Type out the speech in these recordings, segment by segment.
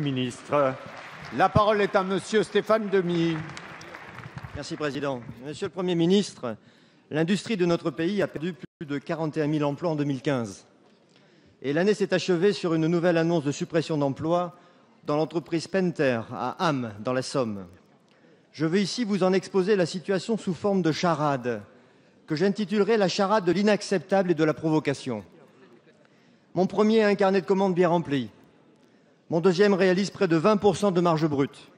Ministre. La parole est à monsieur Stéphane Demilly. Merci Président. Monsieur le Premier ministre, l'industrie de notre pays a perdu plus de 41 000 emplois en 2015. Et l'année s'est achevée sur une nouvelle annonce de suppression d'emplois dans l'entreprise Pentair à Ham, dans la Somme. Je veux ici vous en exposer la situation sous forme de charade, que j'intitulerai la charade de l'inacceptable et de la provocation. Mon premier a un carnet de commandes bien rempli. Mon deuxième réalise près de 20% de marge brute.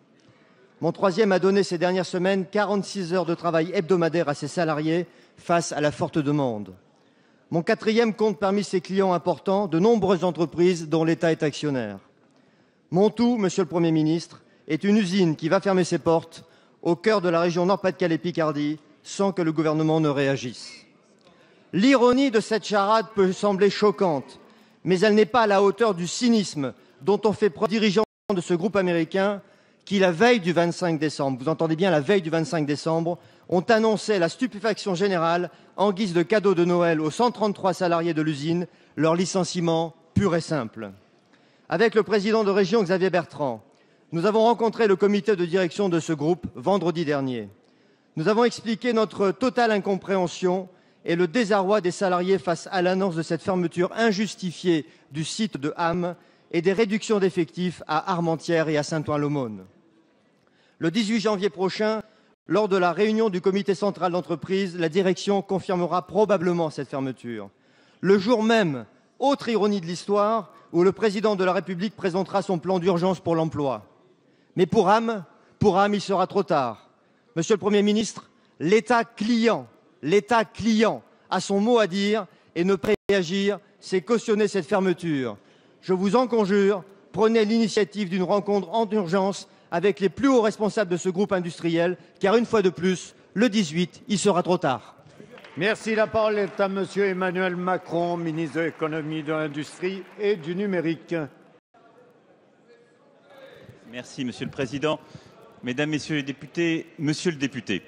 Mon troisième a donné ces dernières semaines 46 heures de travail hebdomadaire à ses salariés face à la forte demande. Mon quatrième compte parmi ses clients importants de nombreuses entreprises dont l'État est actionnaire. Mon tout, monsieur le Premier ministre, est une usine qui va fermer ses portes au cœur de la région Nord-Pas-de-Calais-Picardie sans que le gouvernement ne réagisse. L'ironie de cette charade peut sembler choquante, mais elle n'est pas à la hauteur du cynisme dont ont fait preuve les dirigeants de ce groupe américain qui, la veille du 25 décembre, vous entendez bien, la veille du 25 décembre, ont annoncé la stupéfaction générale en guise de cadeau de Noël aux 133 salariés de l'usine, leur licenciement pur et simple. Avec le président de région, Xavier Bertrand, nous avons rencontré le comité de direction de ce groupe vendredi dernier. Nous avons expliqué notre totale incompréhension et le désarroi des salariés face à l'annonce de cette fermeture injustifiée du site de Ham et des réductions d'effectifs à Armentières et à Saint-Ouen-l'Aumône. Le 18 janvier prochain, lors de la réunion du comité central d'entreprise, la direction confirmera probablement cette fermeture. Le jour même, autre ironie de l'histoire, où le président de la République présentera son plan d'urgence pour l'emploi. Mais pour Ham, il sera trop tard. Monsieur le Premier ministre, l'État client a son mot à dire et ne pas réagir, c'est cautionner cette fermeture. Je vous en conjure, prenez l'initiative d'une rencontre en urgence avec les plus hauts responsables de ce groupe industriel, car une fois de plus, le 18, il sera trop tard. Merci. La parole est à monsieur Emmanuel Macron, ministre de l'économie, de l'industrie et du numérique. Merci, Monsieur le Président. Mesdames, Messieurs les députés, Monsieur le député,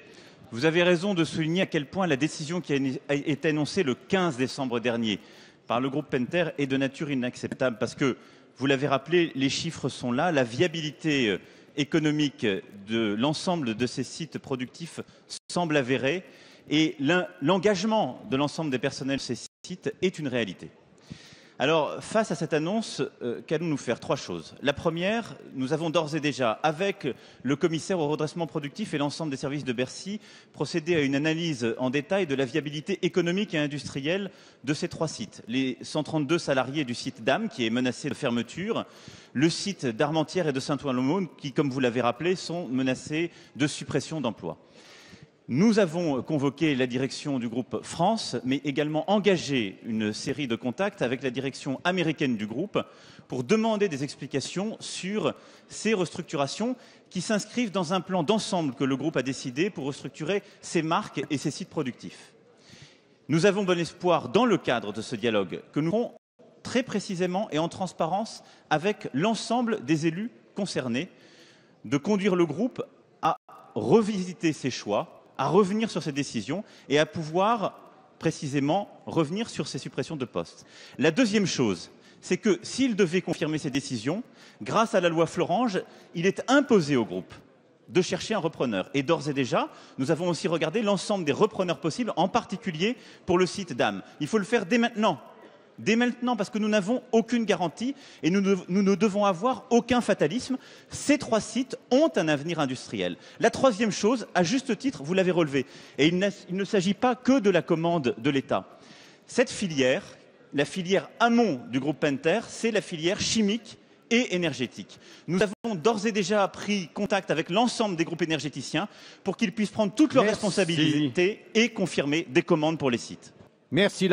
vous avez raison de souligner à quel point la décision qui a été annoncée le 15 décembre dernier par le groupe Pentair est de nature inacceptable parce que, vous l'avez rappelé, les chiffres sont là, la viabilité économique de l'ensemble de ces sites productifs semble avérée et l'engagement de l'ensemble des personnels de ces sites est une réalité. Alors, face à cette annonce, qu'allons-nous faire? Trois choses. La première, nous avons d'ores et déjà, avec le commissaire au redressement productif et l'ensemble des services de Bercy, procédé à une analyse en détail de la viabilité économique et industrielle de ces trois sites. Les 132 salariés du site d'Ham, qui est menacé de fermeture, le site d'Armentières et de Saint-Ouen-l'Aumône, qui, comme vous l'avez rappelé, sont menacés de suppression d'emplois. Nous avons convoqué la direction du groupe France, mais également engagé une série de contacts avec la direction américaine du groupe pour demander des explications sur ces restructurations qui s'inscrivent dans un plan d'ensemble que le groupe a décidé pour restructurer ses marques et ses sites productifs. Nous avons bon espoir, dans le cadre de ce dialogue, que nous ferons très précisément et en transparence avec l'ensemble des élus concernés, de conduire le groupe à revisiter ses choix, à revenir sur ces décisions et à pouvoir précisément revenir sur ces suppressions de postes. La deuxième chose, c'est que s'il devait confirmer ces décisions, grâce à la loi Florange, il est imposé au groupe de chercher un repreneur. Et d'ores et déjà, nous avons aussi regardé l'ensemble des repreneurs possibles, en particulier pour le site d'Ham. Il faut le faire dès maintenant. Dès maintenant, parce que nous n'avons aucune garantie et nous ne devons avoir aucun fatalisme. Ces trois sites ont un avenir industriel. La troisième chose, à juste titre, vous l'avez relevé, et il ne s'agit pas que de la commande de l'État. Cette filière, la filière amont du groupe Pentair, c'est la filière chimique et énergétique. Nous avons d'ores et déjà pris contact avec l'ensemble des groupes énergéticiens pour qu'ils puissent prendre toutes leurs responsabilités et confirmer des commandes pour les sites. Merci.